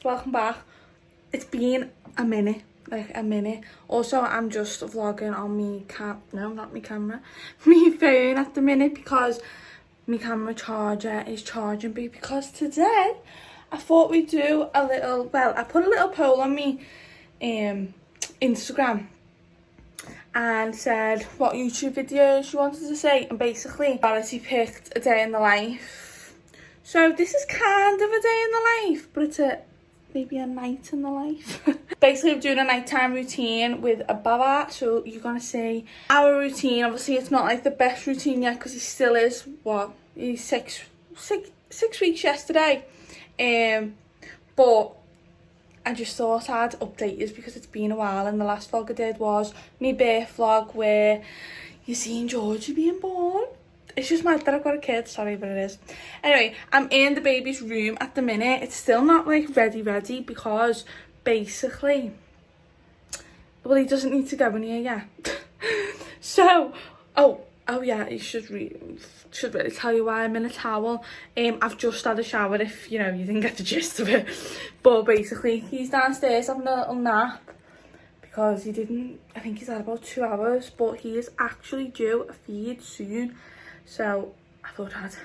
welcome back. It's been a minute, like a minute. Also, I'm just vlogging on me not my camera, me phone at the minute because my camera charger is charging me. Because today I thought we'd do a little, well, I put a little poll on me Instagram and said what YouTube videos you wanted to see, and basically Dorothy picked a day in the life. So this is kind of a day in the life, but it's maybe a night in the life. Basically, I'm doing a nighttime routine with a Baba, so you're gonna see our routine. Obviously, it's not like the best routine yet because he still is he's six weeks yesterday. But I just thought I'd update you because it's been a while, and the last vlog I did was my birth vlog where you seen Georgie being born. It's just mad that I've got a kid, sorry, but it is. Anyway, I'm in the baby's room at the minute. It's still not like ready because basically, well, he doesn't need to go in here yet. So, oh yeah, you should really tell you why I'm in a towel. I've just had a shower, if you didn't get the gist of it. But basically, he's downstairs having a little nap because I think he's had about 2 hours, but he is actually due a feed soon. So I thought I'd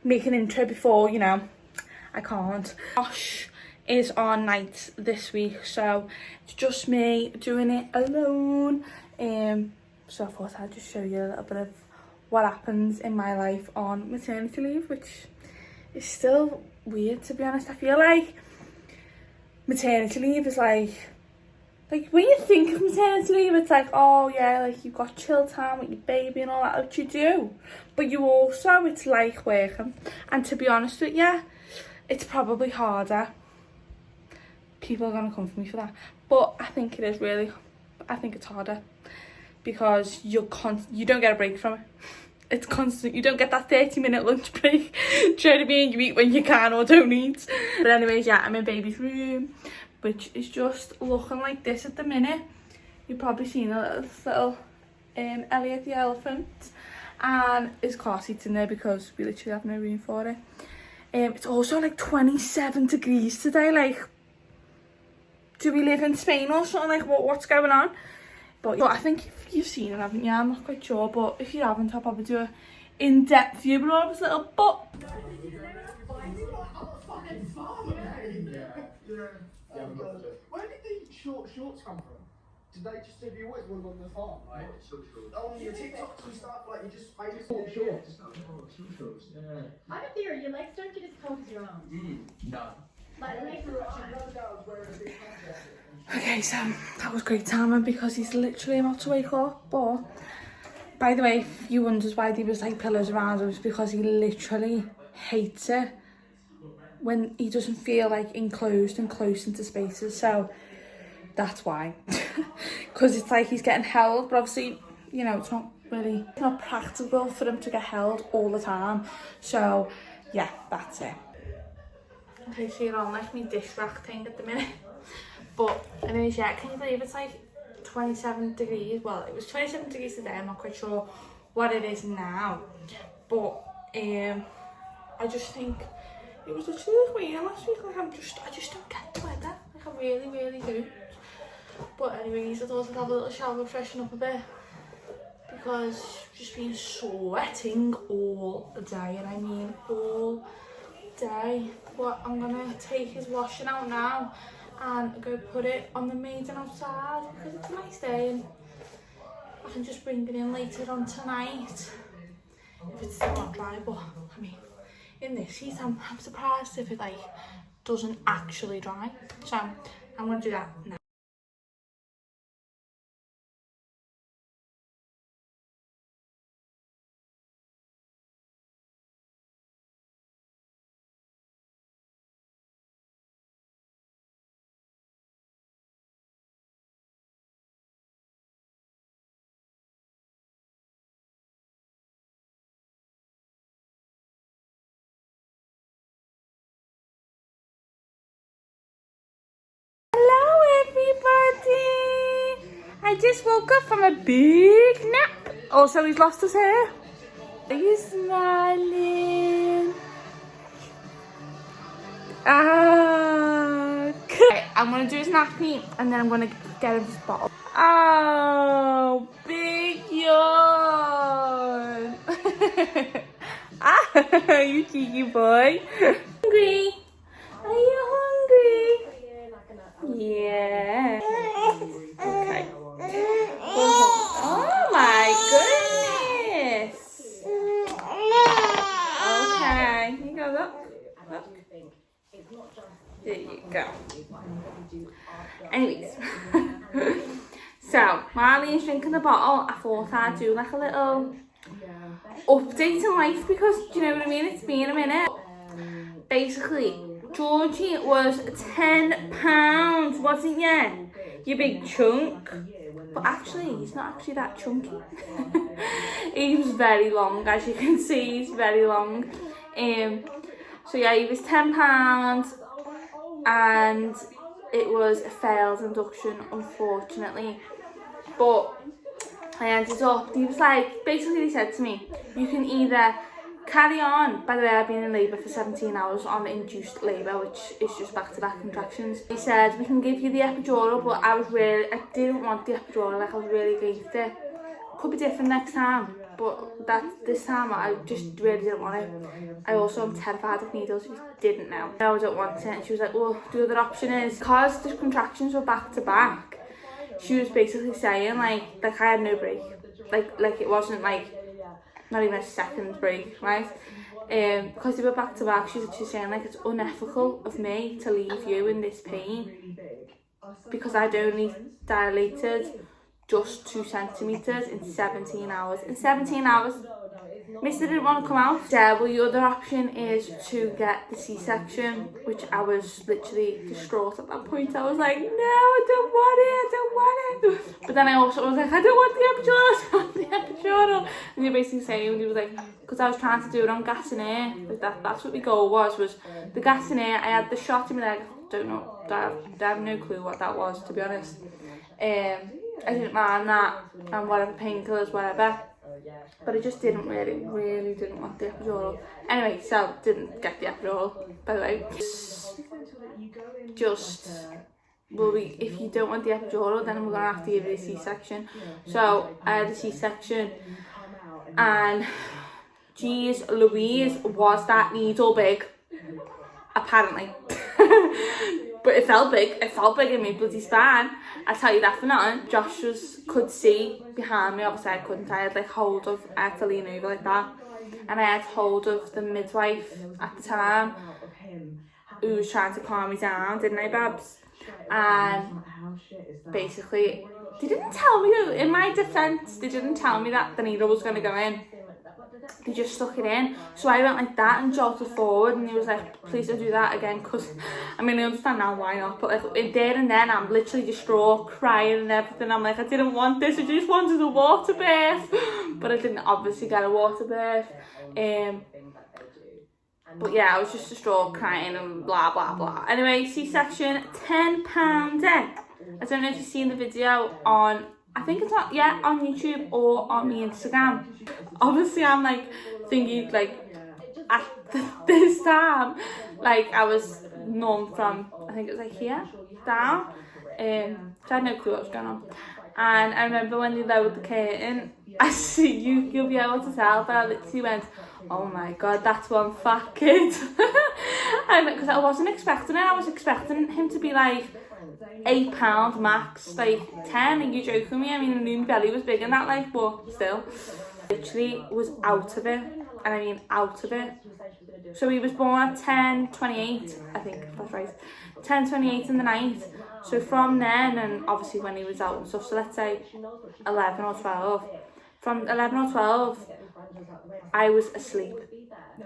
make an intro before, I can't. Josh is on nights this week, so it's just me doing it alone. So I thought I'd just show you a little bit of what happens in my life on maternity leave, which is still weird, to be honest. I feel like maternity leave is like when you think of maternity leave, it's like, oh yeah, like you've got chill time with your baby and all that, which you do. But you also, it's like working. And to be honest with you, it's probably harder. People are going to come for me for that. But I think it is really, I think it's harder. Because you don't get a break from it. It's constant. You don't get that 30-minute lunch break. Do you know what I mean? You eat when you can or don't eat. But anyways, yeah, I'm in baby's room, which is just looking like this at the minute. You've probably seen a little Elliot the elephant, and his car seat's in there because we literally have no room for it. It's also like 27 degrees today. Like, do we live in Spain or something? Like, what's going on? But I think if you've seen it, haven't you? I'm not quite sure, but if you haven't, I'll probably do an in-depth view. But all this little butt. Where did these shorts come from? Did they just have you always wanted on the farm? Right, short shorts. On your TikToks and stuff, like you just made short shorts. Short shorts, yeah. I have a theory, your legs don't get as cold as your arms. No. Like legs are on. Okay, so that was great timing because he's literally about to wake up. But by the way, if you wonders why there was like pillows around him, it's because he literally hates it when he doesn't feel like enclosed and close into spaces. So that's why. Because it's like he's getting held, but obviously, it's not practical for him to get held all the time. So yeah, that's it. Okay, so you're on like me dish rack thing at the minute. But anyways, yeah, can you believe it's like 27 degrees? Well, it was 27 degrees today. I'm not quite sure what it is now. But I just think it was literally like raining last week. Like I just don't get the weather. Like I really, really do. But anyways, I thought I'd have a little shower, freshen up a bit, because I've just been sweating all day, and I mean all day. But I'm gonna take his washing out now and go put it on the maiden outside because it's a nice day, and I can just bring it in later on tonight if it's still not dry. But I mean, in this heat, I'm surprised if it like doesn't actually dry. So I'm gonna do that now. I just woke up from a big nap. Also, he's lost his hair. He's smiling. Ah, Right, I'm gonna do his nappy and then I'm gonna get him his bottle. Oh, big yawn. Ah, you cheeky boy. Hungry? Are you hungry? Yeah. Okay. Oh my goodness. Okay. You go look. Look. There you go. Anyways. So, while he's drinking the bottle, I thought I'd do like a little update in life because, do you know what I mean? It's been a minute. Basically, Georgie was £10, wasn't you? You big chunk. But actually, he's not actually that chunky. He was very long, as you can see, he's very long. So yeah, he was £10 and it was a failed induction, unfortunately. But I ended up, he was like, basically he said to me, you can either carry on, by the way I've been in labour for 17 hours on induced labour, which is just back-to-back contractions. He said, we can give you the epidural, but I didn't want the epidural, like I was really against it. Could be different next time, but this time I just really didn't want it. I also am terrified of needles, if you didn't know. No, I don't want it. And she was like, well, the other option is, because the contractions were back-to-back, she was basically saying like I had no break. Like it wasn't like, not even a second break, right? Because they were back to back, she's saying like it's unethical of me to leave you in this pain because I'd only dilated just 2 centimetres in 17 hours. In 17 hours, Mister didn't want to come out. Yeah, well, the other option is to get the C-section, which I was literally distraught at that point. I was like, no, I don't want it. But then I also was like, I don't want the epidural. And you're basically saying, he was like, because I was trying to do it on gas and air. Like that's what my goal was the gas and air. I had the shot in my leg. I have no clue what that was, to be honest. I didn't mind that, and whatever, painkillers, whatever. But I just really didn't want the epidural. Anyway, so didn't get the epidural, by the way. If you don't want the epidural, then we're gonna have to give you a C-section. So I had a C-section, and geez Louise, was that needle big? Apparently. But it felt big in my bloody spine. I tell you that for nothing. Josh could see behind me, obviously I couldn't. I had like I had to lean over like that. And I had hold of the midwife at the time who was trying to calm me down, didn't I, Babs? And basically, they didn't tell me, in my defence, they didn't tell me that the needle was going to go in. They just stuck it in. So I went like that and jolted forward, and he was like, please don't do that again, because I mean I understand now why not, but like there and then I'm literally distraught, crying and everything. I'm like, I didn't want this, I just wanted a water birth. But I didn't obviously get a water birth. But yeah, I was just distraught, crying and blah blah blah. Anyway, C-section, £10. I don't know if you've seen the video on, I think it's on YouTube or on my Instagram. Obviously I'm like thinking like at this time, like I was numb from, I think it was like here down. So I had no clue what was going on. And I remember when they lowered the curtain, I see you'll be able to tell, but I literally went, oh my god, that's one fat kid. Because I wasn't expecting it. I was expecting him to be like £8 max, like 10. Are you joking me? I mean, I knew my belly was big and that, like, but still. Literally was out of it, and I mean out of it. So he was born at 10:28, I think that's right, 10:28 in the night. So from then, and obviously when he was out and stuff, so let's say 11 or 12. From 11 or 12, I was asleep.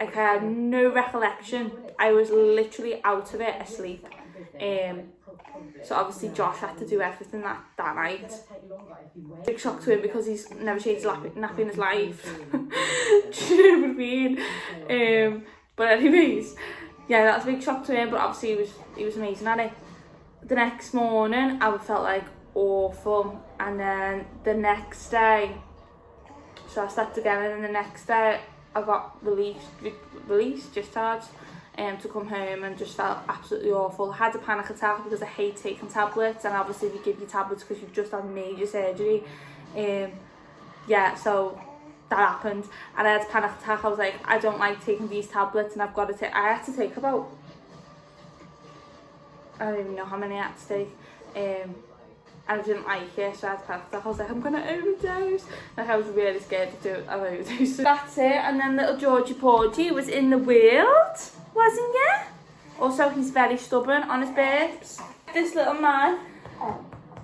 Like I had no recollection. I was literally out of it, asleep. So obviously Josh had to do everything that night. Big shock to him because he's never changed a nappy in his life. Do you know what I mean? But anyways, yeah, that was a big shock to him, but obviously he was amazing at it. The next morning I felt like awful, and then the next day, so I slept again, and then the next day I got discharged. to come home and just felt absolutely awful. I had a panic attack because I hate taking tablets, and obviously they give you tablets because you've just had major surgery. Yeah, so that happened, and I had a panic attack. I was like, I don't like taking these tablets, and I've got to take, I had to take about, I don't even know how many I had to take, and I didn't like it, so I had a panic attack. I was like, I'm going to overdose. Like, I was really scared to do an overdose. So that's it, and then little Georgie Porgy was in the world, wasn't he? Also, he's very stubborn on his births. This little man,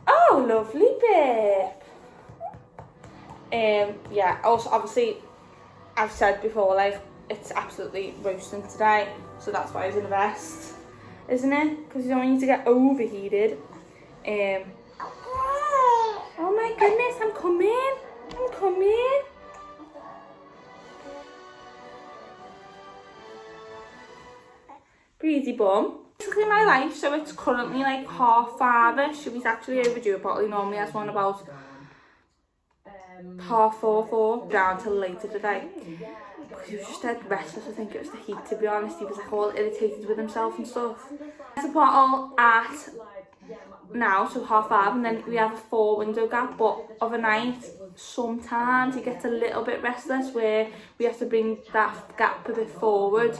oh, lovely babe. Yeah, also obviously I've said before, like, it's absolutely roasting today, so that's why he's in a vest, isn't it? Because you don't want you to get overheated. Oh my goodness, I'm coming. Breezy bum. Basically my life, so it's currently like 5:30ish. She's actually overdue, probably normally has one about 4:30, down till later today. He was just dead restless. I think it was the heat, to be honest. He was like all irritated with himself and stuff. There's a bottle at now, so 5:30, and then we have a 4 window gap, but overnight sometimes he gets a little bit restless where we have to bring that gap a bit forward,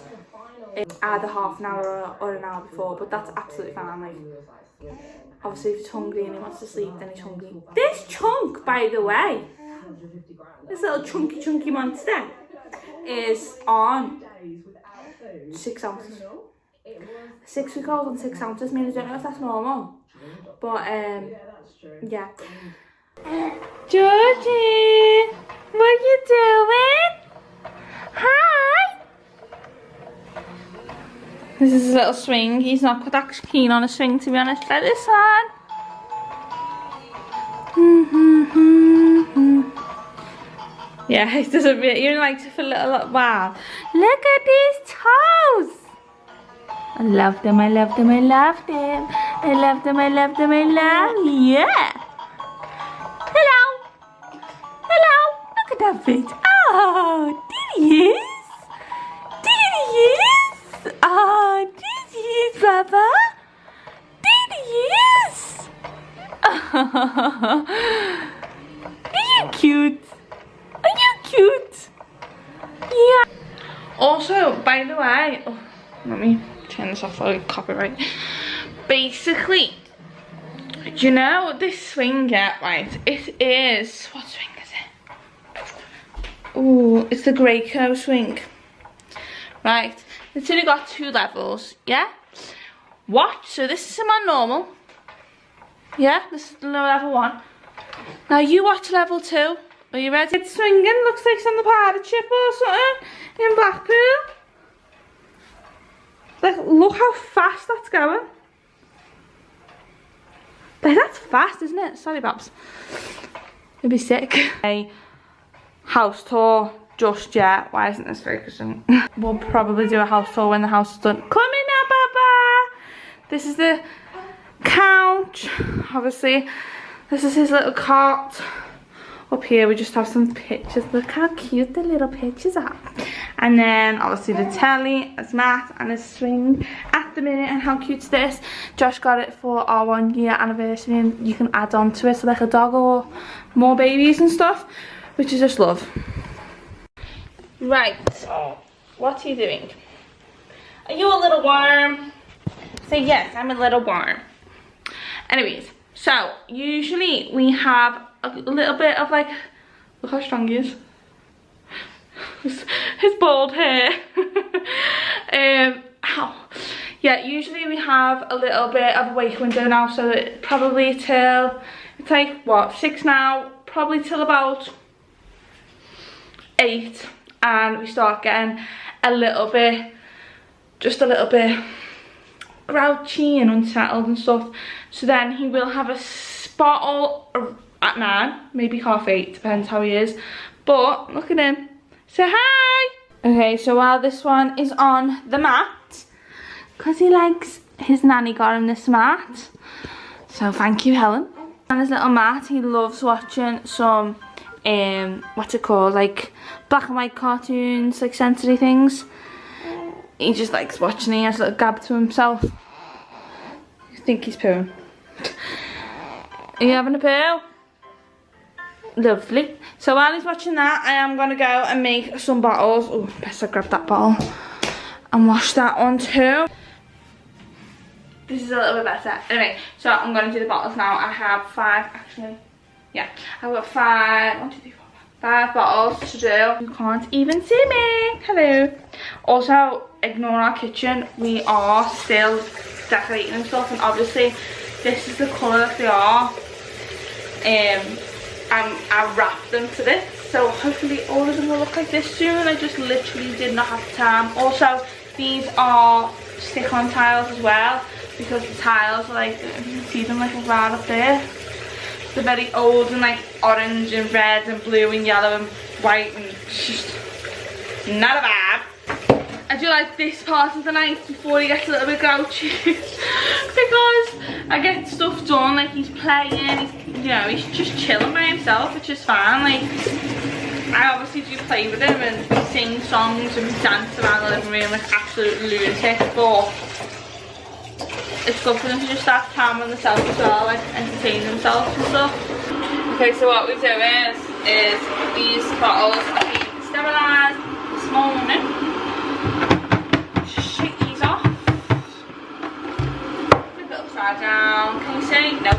either half an hour or an hour before, but that's absolutely fine. Like, obviously if he's hungry and he wants to sleep, then he's hungry. This chunk, by the way, this little chunky monster is on 6 ounces. 6 week old on 6 ounces. I mean, I don't know if that's normal, but yeah. Georgie, what you doing? Hi. This is his little swing. He's not that keen on a swing, to be honest. Try this one. Yeah, he doesn't really, he only likes it for a little while. Look at these toes. I love them, I love them, I love them. I love them, I love them, I love them. Yeah. Hello. Hello. Look at that face. Oh, there he is. There he is. Oh, there he is, Baba. There he is. Oh, are you cute? Are you cute? Yeah. Also, by the way, oh, let me turn this off for copyright. Basically, do you know this swing yet? Right, it is, what swing is it? Oh, it's the Graco swing. Right, it's only got 2 levels, yeah? Watch, so this is my normal. Yeah, this is level 1. Now you watch level 2. Are you ready? It's swinging, looks like it's on the pirate ship or something in Blackpool. Like, look how fast that's going. Like, that's fast, isn't it? Sorry, Babs. It'd be sick. A house tour just yet. Why isn't this focusing? We'll probably do a house tour when the house is done. Come in now, Baba. This is the couch. Obviously, this is his little cot. Up here we just have some pictures. Look how cute the little pictures are. And then obviously the telly, his mat and his swing at the minute. And how cute's this? Josh got it for our 1-year anniversary, and you can add on to it, so like a dog or more babies and stuff, which is just love. Right, what are you doing? Are you a little warm? Say yes, I'm a little warm. Anyways, so usually we have a little bit of like, look how strong he is. His bald hair. Yeah, usually we have a little bit of a wake window now, so it probably till, it's like what, 6 now, probably till about 8, and we start getting a little bit, just a little bit grouchy and unsettled and stuff. So then he will have a bottle at 9, maybe 8:30, depends how he is. But look at him. Say hi. Okay, so while this one is on the mat, because he likes, his nanny got him this mat, so thank you, Helen. On his little mat, he loves watching some what's it called, like black and white cartoons, like sensory things. He just likes watching. He has a little gab to himself. I think he's pooing. Are you having a poo? Lovely. So while he's watching that, I am going to go and make some bottles. Oh, best I grab that bottle and wash that one too. This is a little bit better. Anyway, so I'm going to do the bottles now. I have 5 actually. Yeah, I've got 5, 1, 2, 3, 4, 5 bottles to do. You can't even see me. Hello. Also, ignore our kitchen. We are still decorating and stuff, and obviously this is the colour that they are. I wrapped them to this, so hopefully all of them will look like this soon. I just literally did not have the time. Also, these are stick-on tiles as well, because the tiles are like, you can see them like right up there. They're very old and like orange and red and blue and yellow and white, and it's just not a vibe. I do like this part of the night before he gets a little bit grouchy because I get stuff done, like he's playing, he's just chilling by himself, which is fine. Like, I obviously do play with him and we sing songs and we dance around the living room like absolute lunatics, but it's good for them to just start calming themselves as well, like entertain themselves and stuff. Okay, so what we do is these bottles are being sterilised this morning. Just shake these off. Flip it upside down. Can you see? No.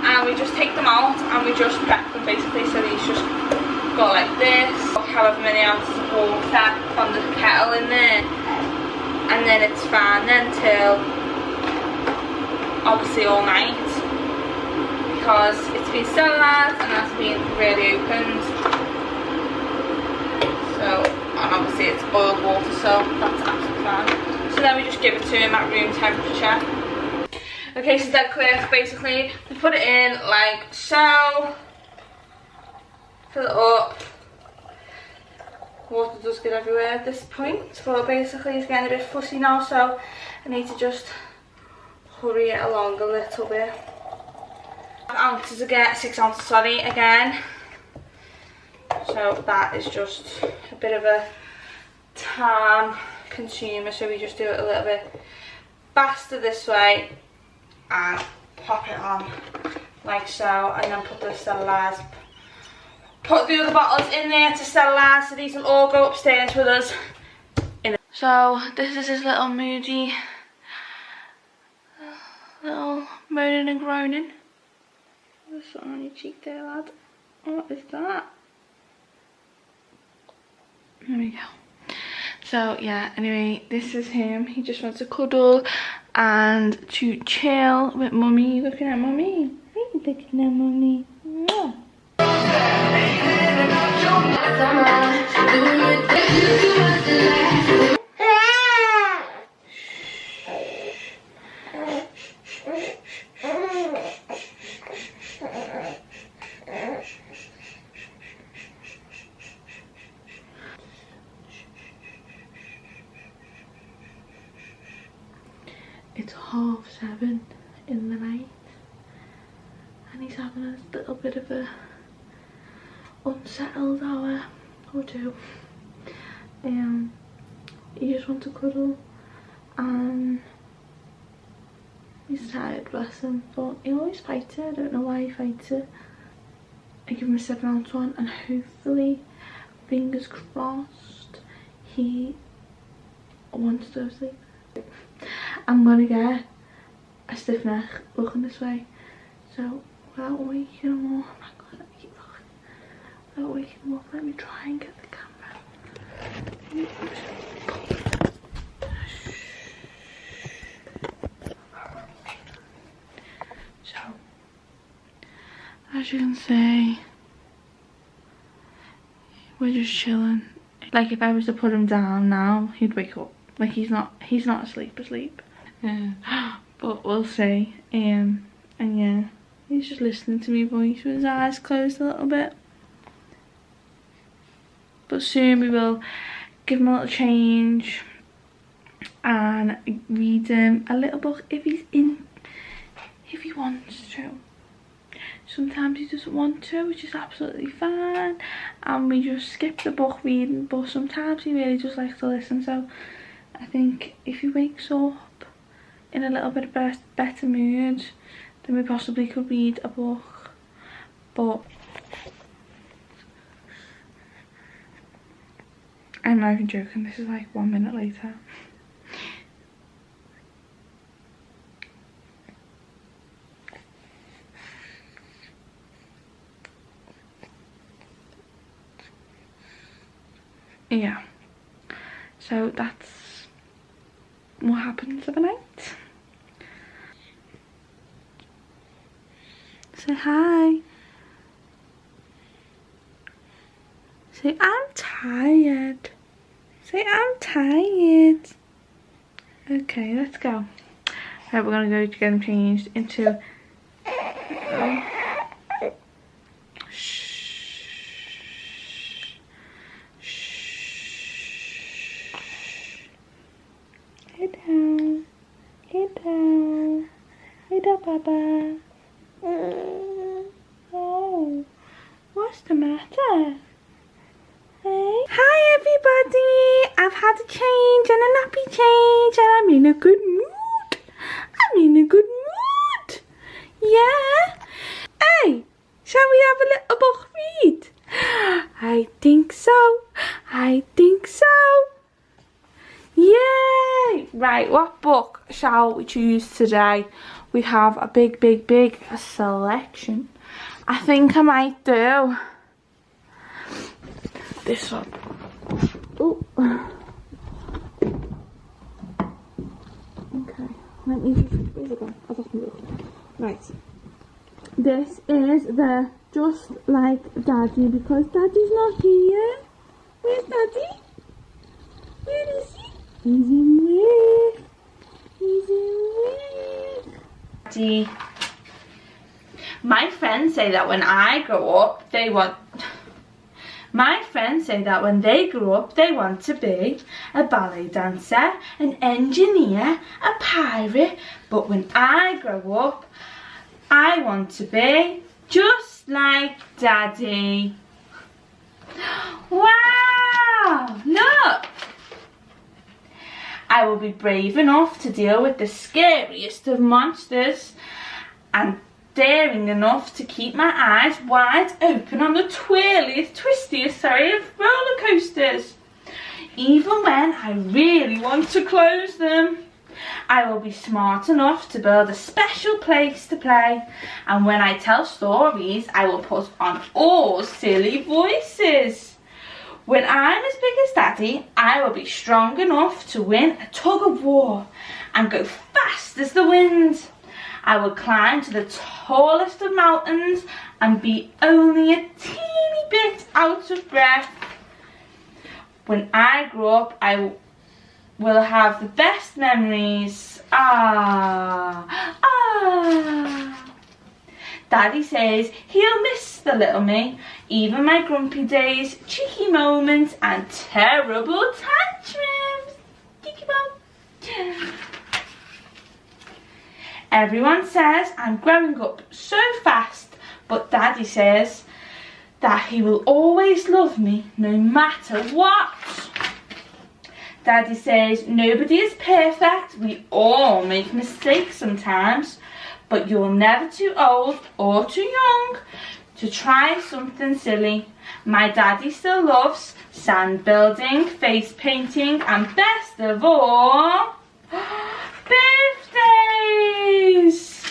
And we just take them out and we just prep them basically, so these just go like this. However many ounces of water from the kettle in there. And then it's fine then till obviously all night, because it's been sterilised and that's been really opened. So, and obviously it's boiled water, so that's absolutely fine. So then we just give it to him at room temperature. Okay, so dead quick, basically we put it in like so, fill it up. Water does get everywhere at this point, but basically it's getting a bit fussy now, so I need to just hurry it along a little bit. 5 ounces again, 6 ounces, sorry, again. So that is just a bit of a time consumer, so we just do it a little bit faster this way and pop it on like so, and then put the sterilised. Put the other bottles in there to sterilise, so these will all go upstairs with us. So this is his little moody, little moaning and groaning. There's something on your cheek there, lad. What is that? There we go. So yeah, anyway, this is him. He just wants to cuddle and to chill with mummy. Looking at mummy. Hey, looking at mummy. Mwah. It's 7:30 in the night and he's having a little bit of a unsettled hour or two. He just wants to cuddle and he's tired, bless him, but he always fights it. I don't know why he fights it. I give him a 7-ounce one and hopefully, fingers crossed, he wants to go to sleep. I'm gonna get a stiff neck looking this way, so without waking him up, oh my god, let me keep looking. Without waking him up, let me try and get the camera. So, as you can see, we're just chilling. Like if I was to put him down now, he'd wake up. Like he's not asleep. But we'll see. And yeah, he's just listening to me voice with his eyes closed a little bit. But soon we will give him a little change and read him a little book if he wants to. sometimes he doesn't want to, which is absolutely fine, and we just skip the book reading, but sometimes he really just likes to listen. So I think if he wakes up in a little bit of better mood, then we possibly could read a book. But I'm not even joking, this is like 1 minute later. Yeah, so that's what happens overnight. Say hi. Say I'm tired. Say I'm tired. Okay, let's go. Right, we're gonna go to get him changed into Lay down. Lay down. Lay down, Baba. Oh, what's the matter? Hey. Hi, everybody. I've had a change and a nappy change, and I'm in a good mood. I'm in a good mood. Yeah. Hey, shall we have a little book read? I think so. I think so. Yay! Right, what book shall we choose today? We have a big selection. I think I might do this one. Oh. Okay, let me just, where's it gone? I've lost my book. Right. This is the Just Like Daddy, because Daddy's not here. Where's Daddy? Where is he? He's in work. He's in work. Daddy. My friends say that when I grow up, they want... My friends say that when they grow up, they want to be a ballet dancer, an engineer, a pirate. But when I grow up, I want to be just like Daddy. Wow! Look! I will be brave enough to deal with the scariest of monsters and daring enough to keep my eyes wide open on the twistiest of roller coasters. Even when I really want to close them. I will be smart enough to build a special place to play, and when I tell stories, I will put on all silly voices. When I'm as big as Daddy, I will be strong enough to win a tug of war and go fast as the wind. I will climb to the tallest of mountains and be only a teeny bit out of breath. When I grow up, I will have the best memories. Daddy says he'll miss the little me, even my grumpy days, cheeky moments and terrible tantrums. Cheeky mom. Everyone says I'm growing up so fast, but Daddy says that he will always love me no matter what. Daddy says nobody is perfect, we all make mistakes sometimes, but you're never too old or too young to try something silly. My Daddy still loves sand building, face painting, and best of all, birthdays.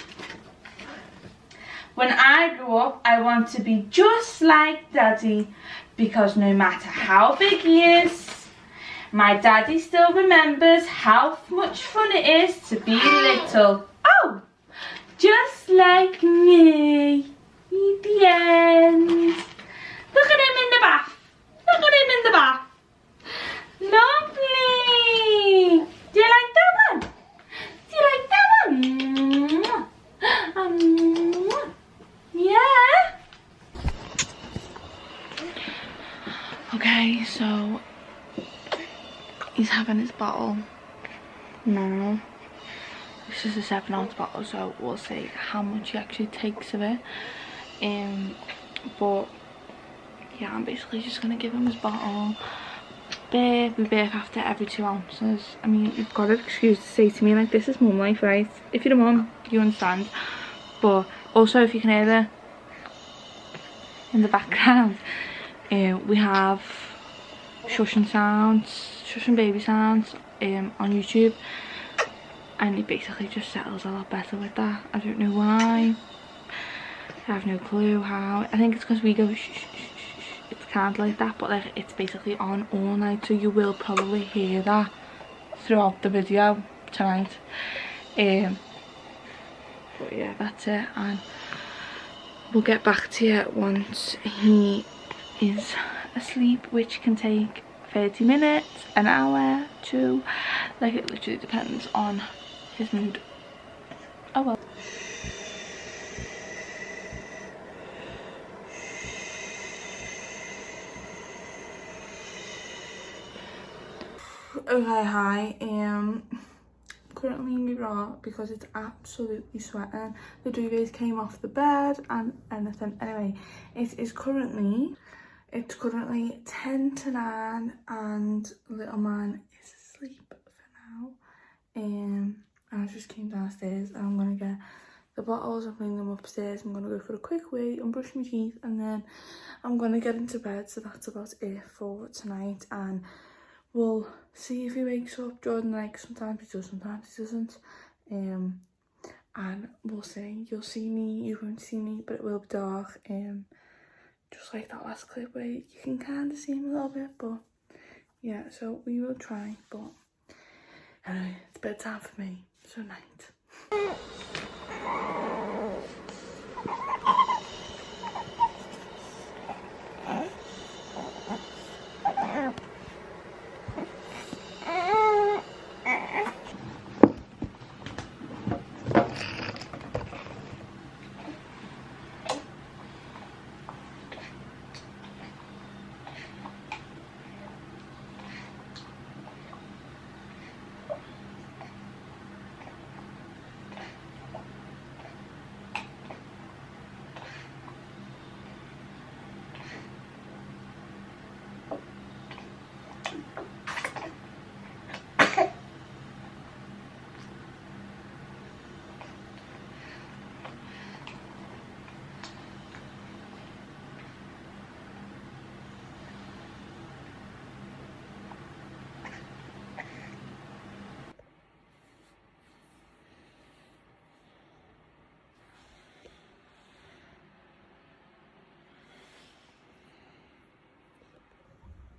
When I grow up, I want to be just like Daddy, because no matter how big he is, my Daddy still remembers how much fun it is to be little. Oh, just like me. At the end. Look at him in the bath. Look at him in the bath. Lovely. Do you like that one? Do you like that one? Yeah. Okay, so he's having his bottle now. This is a 7-ounce bottle, so we'll see how much he actually takes of it. But yeah, I'm basically just gonna give him his bottle. We birth after every 2 ounces. I mean, you've got an excuse to say to me like, this is mum life, right? If you're a mum, you understand. But also, if you can hear the in the background, we have shushing baby sounds on YouTube, and it basically just settles a lot better with that. I don't know why. I have no clue how. I think it's because we go shh, shh, shh, shh. It's kind of like that, but like it's basically on all night, so you will probably hear that throughout the video tonight. But yeah, that's it, and we'll get back to you once he is asleep, which can take 30 minutes, an hour, 2, like it literally depends on his mood. Oh well. Okay, hi. Currently in my bra because it's absolutely sweating. The duvets came off the bed and anything. Anyway, it's currently 10 to 9 and little man is asleep for now. I just came downstairs and I'm gonna get the bottles and bring them upstairs. I'm gonna go for a quick wee and brush my teeth, and then I'm gonna get into bed. So that's about it for tonight, and we'll see if he wakes up during the night. Sometimes he does, sometimes he doesn't. And we'll see. You'll see me, you won't see me, but it will be dark. Just like that last clip where you can kind of see him a little bit, but yeah, so we will try. But anyway, it's bedtime for me, so night.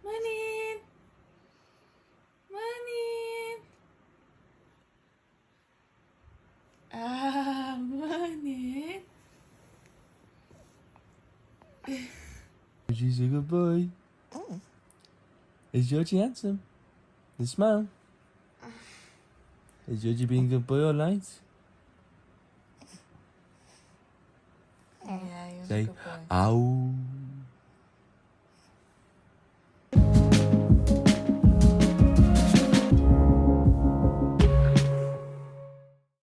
Morning. Morning. Morning. Georgie's a good boy. Is Georgie handsome? The smile. Is Georgie being a good boy all night? Yeah, he was a Say, good boy. ow.